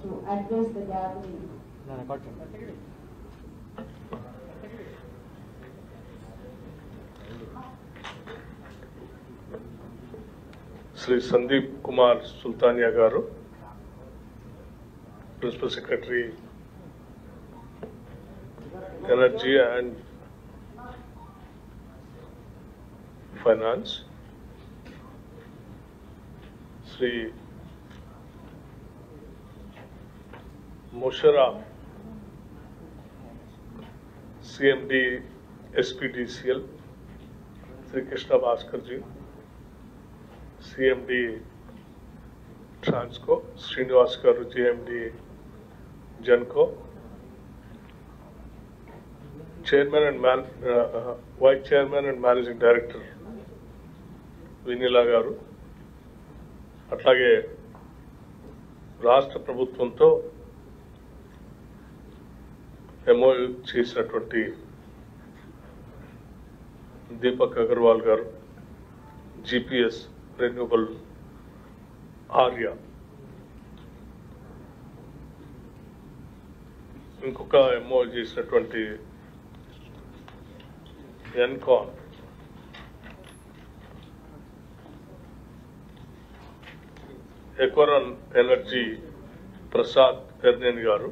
to address the gathering. Sri Sandeep Kumar Sultania Garu, Principal Secretary, Energy and Finance, Sri Musharraf, CMD SPDCL, Sri Krishna Bhaskar ji, CMD Transco, Srinivas Garu, GMD Genco, Chairman and Vice Chairman and Managing Director Vinila Garu, అట్లాగే రాష్ట్ర ప్రభుత్వంతో MoU చేసినటువంటి దీపక్ అగర్వాల్ గారు, GPS renewable Arya, ఇంకొక MoU చేసినటువంటి ఎన్కాన్, ఎకోరన్ energy Prasad Erneni గారు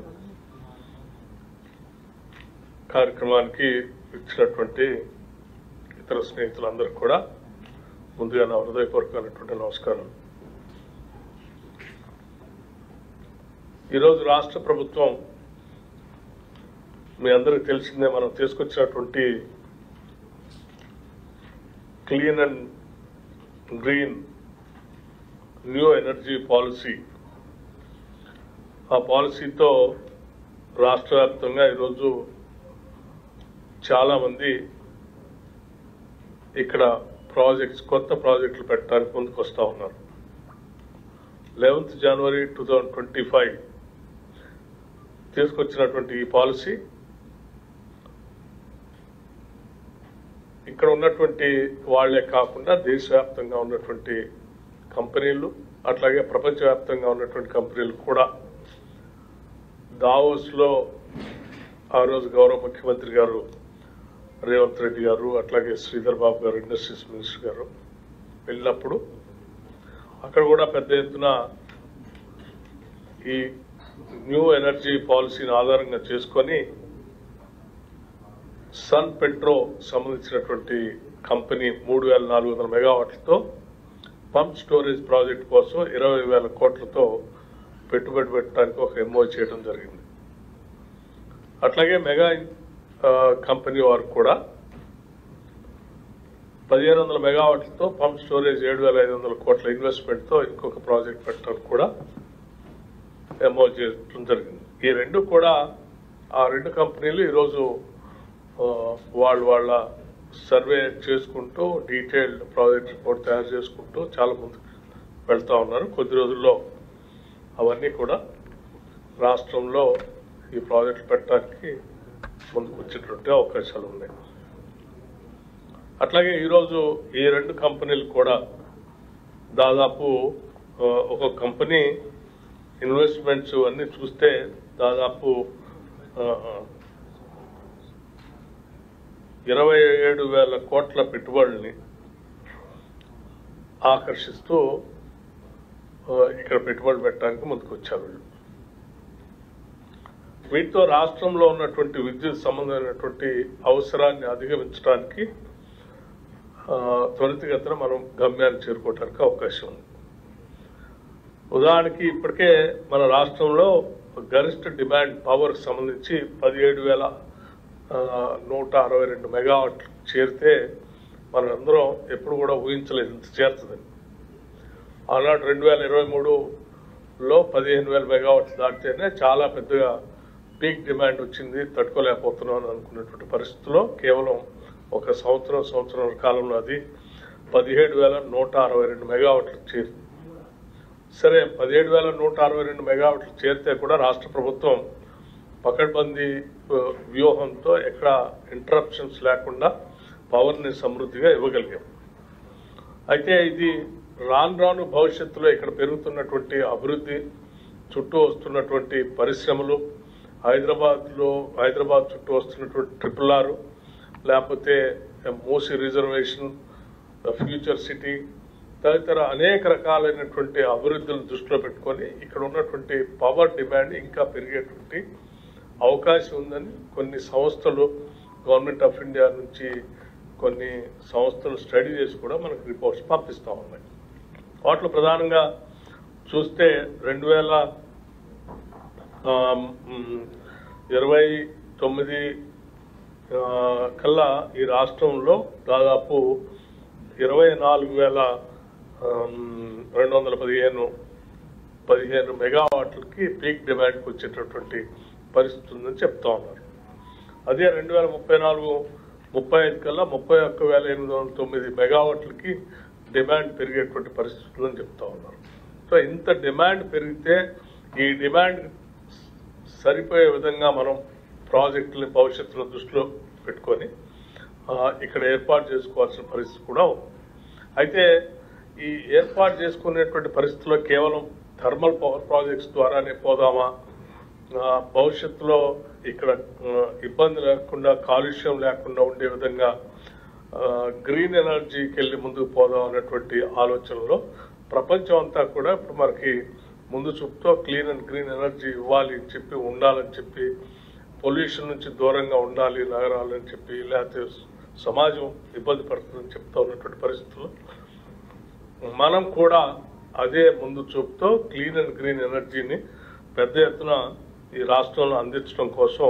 కార్యక్రమానికి ఇచ్చినటువంటి ఇతర స్నేహితులందరూ కూడా ముందుగా నా హృదయపూర్వకమైనటువంటి నమస్కారం. ఈరోజు రాష్ట్ర ప్రభుత్వం మీ అందరికీ తెలిసిందే, మనం తీసుకొచ్చినటువంటి clean and green new energy policy, ఆ పాలసీతో రాష్ట్ర వ్యాప్తంగా ఈరోజు చాలామంది ఇక్కడ కొత్త ప్రాజెక్టులు పెట్టడానికి ముందుకు వస్తూ ఉన్నారు. 11th January 2025 తీసుకొచ్చినటువంటి ఈ పాలసీ ఇక్కడ ఉన్నటువంటి వాళ్లే కాకుండా దేశవ్యాప్తంగా ఉన్నటువంటి కంపెనీలు, అట్లాగే ప్రపంచవ్యాప్తంగా ఉన్నటువంటి కంపెనీలు కూడా దావోస్లో ఆ రోజు గౌరవ ముఖ్యమంత్రి గారు రేవంత్ రెడ్డి గారు, అట్లాగే శ్రీధర్ బాబు గారు ఇండస్ట్రీస్ మినిస్టర్ గారు వెళ్ళినప్పుడు అక్కడ కూడా పెద్ద ఎత్తున ఈ న్యూ ఎనర్జీ పాలసీని ఆధారంగా చేసుకొని సన్ పెట్రో సంబంధించినటువంటి కంపెనీ 3,400 మెగావాట్లతో పంప్ స్టోరేజ్ ప్రాజెక్ట్ కోసం 20,000 కోట్లతో పెట్టుబడి పెట్టడానికి ఒక ఎంఓ చేయడం జరిగింది. అట్లాగే మెగా కంపెనీ వారు కూడా 1,500 మెగావాట్లతో పంప్ స్టోరేజ్ 7,500 కోట్ల ఇన్వెస్ట్మెంట్తో ఇంకొక ప్రాజెక్ట్ పెట్టడానికి కూడా ఎంఓ చేయడం జరిగింది. ఈ రెండు కూడా ఆ రెండు కంపెనీలు ఈరోజు వాళ్ళ సర్వే చేసుకుంటూ డీటెయిల్డ్ ప్రాజెక్ట్ రిపోర్ట్ తయారు చేసుకుంటూ చాలా ముందుకు వెళ్తూ ఉన్నారు. కొద్ది రోజుల్లో అవన్నీ కూడా రాష్ట్రంలో ఈ ప్రాజెక్టులు పెట్టడానికి ముందుకు వచ్చేటువంటి అవకాశాలు ఉన్నాయి. అట్లాగే ఈరోజు ఈ రెండు కంపెనీలు కూడా దాదాపు ఒక కంపెనీ ఇన్వెస్ట్మెంట్స్ అన్ని చూస్తే దాదాపు 27,000 కోట్ల పెట్టుబడుల్ని ఆకర్షిస్తూ ఇక్కడ పెట్టుబడి పెట్టడానికి ముందుకు వచ్చారు. వీటితో రాష్ట్రంలో ఉన్నటువంటి విద్యుత్ సంబంధమైనటువంటి అవసరాన్ని అధిగమించడానికి త్వరితగతిన మనం గమ్యాన్ని చేరుకోవడానికి అవకాశం ఉంది. ఉదాహరణకి ఇప్పటికే మన రాష్ట్రంలో గరిష్ట డిమాండ్ పవర్ సంబంధించి 17,162 మెగావాట్లు చేరితే మనందరం ఎప్పుడు కూడా ఊహించలేదు ఇంత చేరుతుందని. ఆనాడు 2023లో 15,000 మెగావాట్లు దాటితేనే చాలా పెద్దగా పీక్ డిమాండ్ వచ్చింది, తట్టుకోలేకపోతున్నాం అని అనుకున్నటువంటి పరిస్థితుల్లో కేవలం ఒక సంవత్సరం కాలంలో అది 17,162 మెగావాట్లు చేరింది. సరే, 17,162 మెగావాట్లు చేరితే కూడా రాష్ట్ర ప్రభుత్వం పకడ్బందీ వ్యూహంతో ఎక్కడ ఇంటరప్షన్స్ లేకుండా పవర్ని సమృద్ధిగా ఇవ్వగలిగాం. అయితే ఇది రాను భవిష్యత్తులో ఇక్కడ పెరుగుతున్నటువంటి అభివృద్ధి, చుట్టూ వస్తున్నటువంటి పరిశ్రమలు, హైదరాబాద్ చుట్టూ వస్తున్నటువంటి RRR, లేకపోతే మూసీ రిజర్వేషన్, ఫ్యూచర్ సిటీ, తదితర అనేక రకాలైనటువంటి అభివృద్ధులను దృష్టిలో పెట్టుకొని ఇక్కడ ఉన్నటువంటి పవర్ డిమాండ్ ఇంకా పెరిగేటువంటి అవకాశం ఉందని కొన్ని సంస్థలు, గవర్నమెంట్ ఆఫ్ ఇండియా నుంచి కొన్ని సంస్థలు స్టడీ చేసి కూడా మనకు రిపోర్ట్స్ పంపిస్తూ ఉన్నాయి. వాటిలో ప్రధానంగా చూస్తే 2029 కల్లా ఈ రాష్ట్రంలో దాదాపు 24,215 మెగావాట్లకి పీక్ డిమాండ్కి వచ్చేటటువంటి పరిస్థితి ఉందని చెప్తా ఉన్నారు. అదే 2034-35 కల్లా 31,809 మెగావాట్లకి డిమాండ్ పెరిగేటువంటి పరిస్థితి ఉందని చెప్తా ఉన్నారు. సో ఇంత డిమాండ్ పెరిగితే ఈ డిమాండ్ సరిపోయే విధంగా మనం ప్రాజెక్టుని భవిష్యత్తులో దృష్టిలో పెట్టుకొని ఇక్కడ ఏర్పాటు చేసుకోవాల్సిన పరిస్థితి కూడా ఉంది. అయితే ఈ ఏర్పాటు చేసుకునేటువంటి పరిస్థితుల్లో కేవలం థర్మల్ పవర్ ప్రాజెక్ట్స్ ద్వారానే పోదామా, భవిష్యత్తులో ఇక్కడ ఇబ్బంది లేకుండా, కాలుష్యం లేకుండా ఉండే విధంగా గ్రీన్ ఎనర్జీకి వెళ్ళి ముందుకు పోదాం అనేటువంటి ఆలోచనలో ప్రపంచం అంతా కూడా ఇప్పుడు మనకి ముందు చూపుతో క్లీన్ అండ్ గ్రీన్ ఎనర్జీ ఇవ్వాలి అని చెప్పి, ఉండాలని చెప్పి, పొల్యూషన్ నుంచి దూరంగా ఉండాలి నగరాలని చెప్పి, లేకపోతే సమాజం ఇబ్బంది పడుతుందని చెప్తా ఉన్నటువంటి పరిస్థితుల్లో మనం కూడా అదే ముందు చూపుతో క్లీన్ అండ్ గ్రీన్ ఎనర్జీని పెద్ద ఎత్తున ఈ రాష్ట్రంలో అందించడం కోసం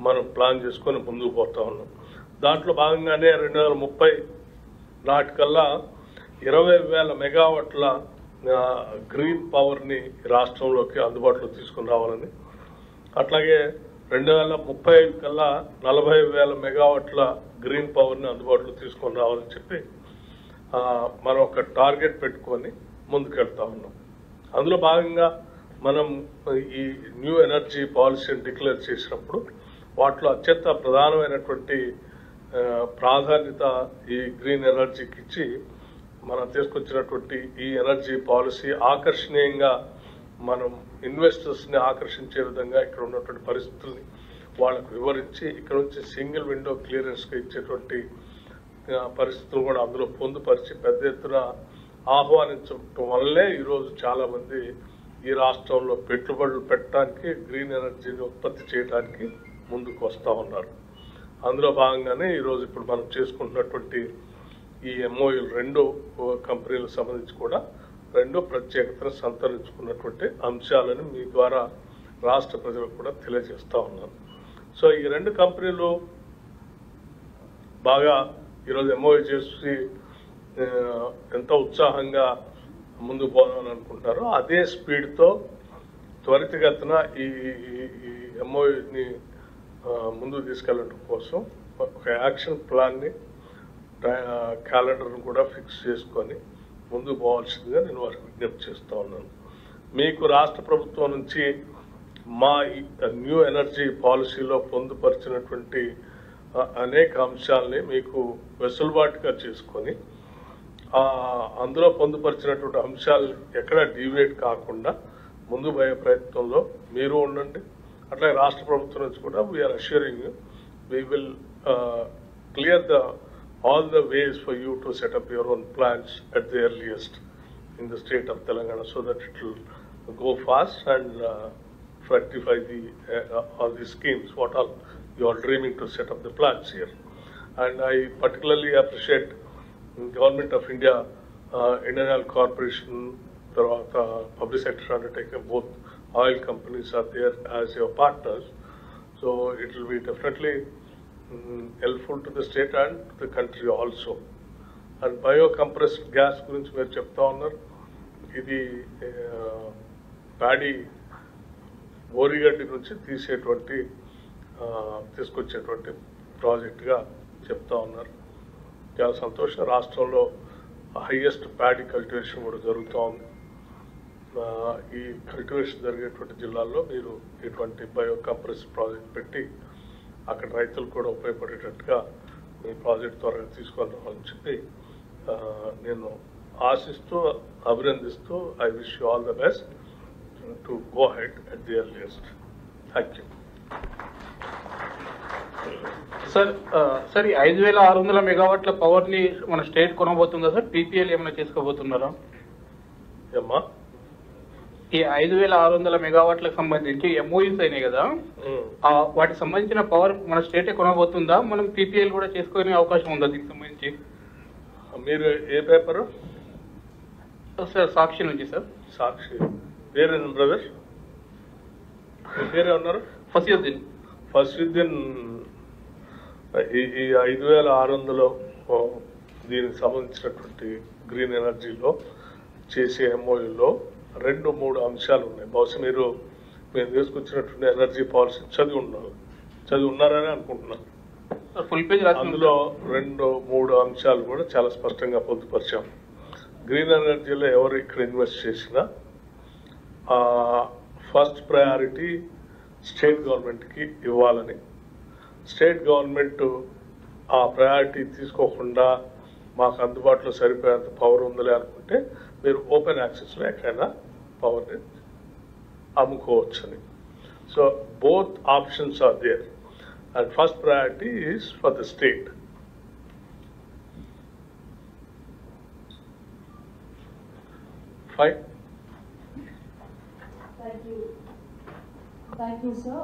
మనం ప్లాన్ చేసుకొని ముందుకు పోతా ఉన్నాం. దాంట్లో భాగంగానే 2030 నాటికల్లా 20,000 మెగావాట్ల గ్రీన్ పవర్ని రాష్ట్రంలోకి అందుబాటులో తీసుకుని రావాలని, అట్లాగే 2035 కల్లా 40,000 మెగావాట్ల గ్రీన్ పవర్ని అందుబాటులో తీసుకొని రావాలని చెప్పి మనం ఒక టార్గెట్ పెట్టుకొని ముందుకెళ్తా ఉన్నాం. అందులో భాగంగా మనం ఈ న్యూ ఎనర్జీ పాలసీని డిక్లేర్ చేసినప్పుడు వాటిలో అత్యంత ప్రధానమైనటువంటి ప్రాధాన్యత ఈ గ్రీన్ ఎనర్జీకి ఇచ్చి మనం తీసుకొచ్చినటువంటి ఈ ఎనర్జీ పాలసీ ఆకర్షణీయంగా మనం ఇన్వెస్టర్స్ని ఆకర్షించే విధంగా ఇక్కడ ఉన్నటువంటి పరిస్థితుల్ని వాళ్ళకు వివరించి ఇక్కడ నుంచి సింగిల్ విండో క్లియరెన్స్గా ఇచ్చేటువంటి పరిస్థితులు కూడా అందులో పొందుపరిచి పెద్ద ఎత్తున ఆహ్వానించడం వల్లే ఈరోజు చాలా మంది ఈ రాష్ట్రంలో పెట్టుబడులు పెట్టడానికి, గ్రీన్ ఎనర్జీని ఉత్పత్తి చేయడానికి ముందుకు వస్తూ ఉన్నారు. అందులో భాగంగానే ఈరోజు ఇప్పుడు మనం చేసుకుంటున్నటువంటి ఈ MOUలు 2 కంపెనీలకు సంబంధించి కూడా 2 ప్రత్యేకతను సంతరించుకున్నటువంటి అంశాలను మీ ద్వారా రాష్ట్ర ప్రజలకు కూడా తెలియజేస్తా ఉన్నాను. సో ఈ 2 కంపెనీలు బాగా ఈరోజు MOU చేసి ఎంత ఉత్సాహంగా ముందుకు పోదామని అనుకుంటారో అదే స్పీడ్తో త్వరితగతిన ఈ MOUని ముందుకు తీసుకెళ్ళడం కోసం ఒక యాక్షన్ ప్లాన్ని, క్యాలెండర్ను కూడా ఫిక్స్ చేసుకొని ముందుకు పోవాల్సిందిగా నేను వారికి విజ్ఞప్తి చేస్తూ ఉన్నాను. మీకు రాష్ట్ర ప్రభుత్వం నుంచి మా న్యూ ఎనర్జీ పాలసీలో పొందుపరిచినటువంటి అనేక అంశాలని మీకు వెసులుబాటుగా చేసుకొని అందులో పొందుపరిచినటువంటి అంశాలు ఎక్కడ డీవియేట్ కాకుండా ముందు పోయే ప్రయత్నంలో మీరు ఉండండి. అట్లాగే రాష్ట్ర ప్రభుత్వం నుంచి కూడా we are assuring you we will clear all the ways for you to set up your own plants at the earliest in the state of Telangana, so that it will go fast and fructify all the schemes what all you are dreaming to set up the plants here. And I particularly appreciate Government of India, Indian Oil Corporation, public sector undertaking, both oil companies are there as your partners, so it will be definitely helpful to the state and to the country also. And biocompressed gas గురించి మీరు చెప్తా ఉన్నారు. ఇది paddy బోరిగడ్డి నుంచి తీసుకొచ్చేటువంటి ప్రాజెక్టుగా చెప్తా ఉన్నారు. చాలా సంతోషం. రాష్ట్రంలో హైయెస్ట్ ప్యాడీ కల్టివేషన్ కూడా జరుగుతూ ఉంది. ఈ కల్టివేషన్ జరిగేటువంటి జిల్లాల్లో మీరు ఇటువంటి బయోకంప్రెస్ ప్రాజెక్ట్ పెట్టి అక్కడ రైతులు కూడా ఉపయోగపడేటట్టుగా మీ ప్రాజెక్ట్ త్వరగా తీసుకొని రావాలని చెప్పి నేను ఆశిస్తూ, అభినందిస్తూ I wish you all the best. to go ahead at the earliest. Thank you. Sir ఈ 5,600 మెగావాట్ల పవర్ ని మన స్టేట్ కొనబోతుందా సార్? పీపీఎల్ ఏమైనా చేసుకోబోతున్నారా? ఏమ్మా, ఈ 5,600 మెగావాట్లకు సంబంధించి ఎంఓయూస్ అయినాయి కదా, వాటికి సంబంధించిన పవర్ మన స్టేటే కొనబోతుందా? మనం పీపీఎల్ కూడా చేసుకునే అవకాశం ఉందా దీనికి సంబంధించి? మీరు ఏ పేపరు? సార్ సాక్షి నుంచి సార్. సాక్షి. పేరు బ్రదర్, పేరే ఉన్నారు? ఫసీద్దీన్. ఈ 5,600 దీనికి సంబంధించినటువంటి గ్రీన్ ఎనర్జీలో చేసే ఎంఓయూలో 2-3 అంశాలు ఉన్నాయి. బహుశా మేము తీసుకొచ్చినటువంటి ఎనర్జీ పాలసీ చదివి ఉన్నారని అనుకుంటున్నాను. ఫుల్ పేజ్ అందులో 2-3 అంశాలు కూడా చాలా స్పష్టంగా పొందుపరిచాం. గ్రీన్ ఎనర్జీలో ఎవరు ఇక్కడ ఇన్వెస్ట్ చేసినా ఫస్ట్ ప్రయారిటీ స్టేట్ గవర్నమెంట్కి ఇవ్వాలని, స్టేట్ గవర్నమెంట్ ఆ ప్రయారిటీ తీసుకోకుండా మాకు అందుబాటులో సరిపోయేంత పవర్ ఉందిలే అనుకుంటే మీరు ఓపెన్ యాక్సెస్లో ఎక్కడైనా పవర్ని అమ్ముకోవచ్చని. So both options are there and first priority is for the state. Fine. Thank you, sir.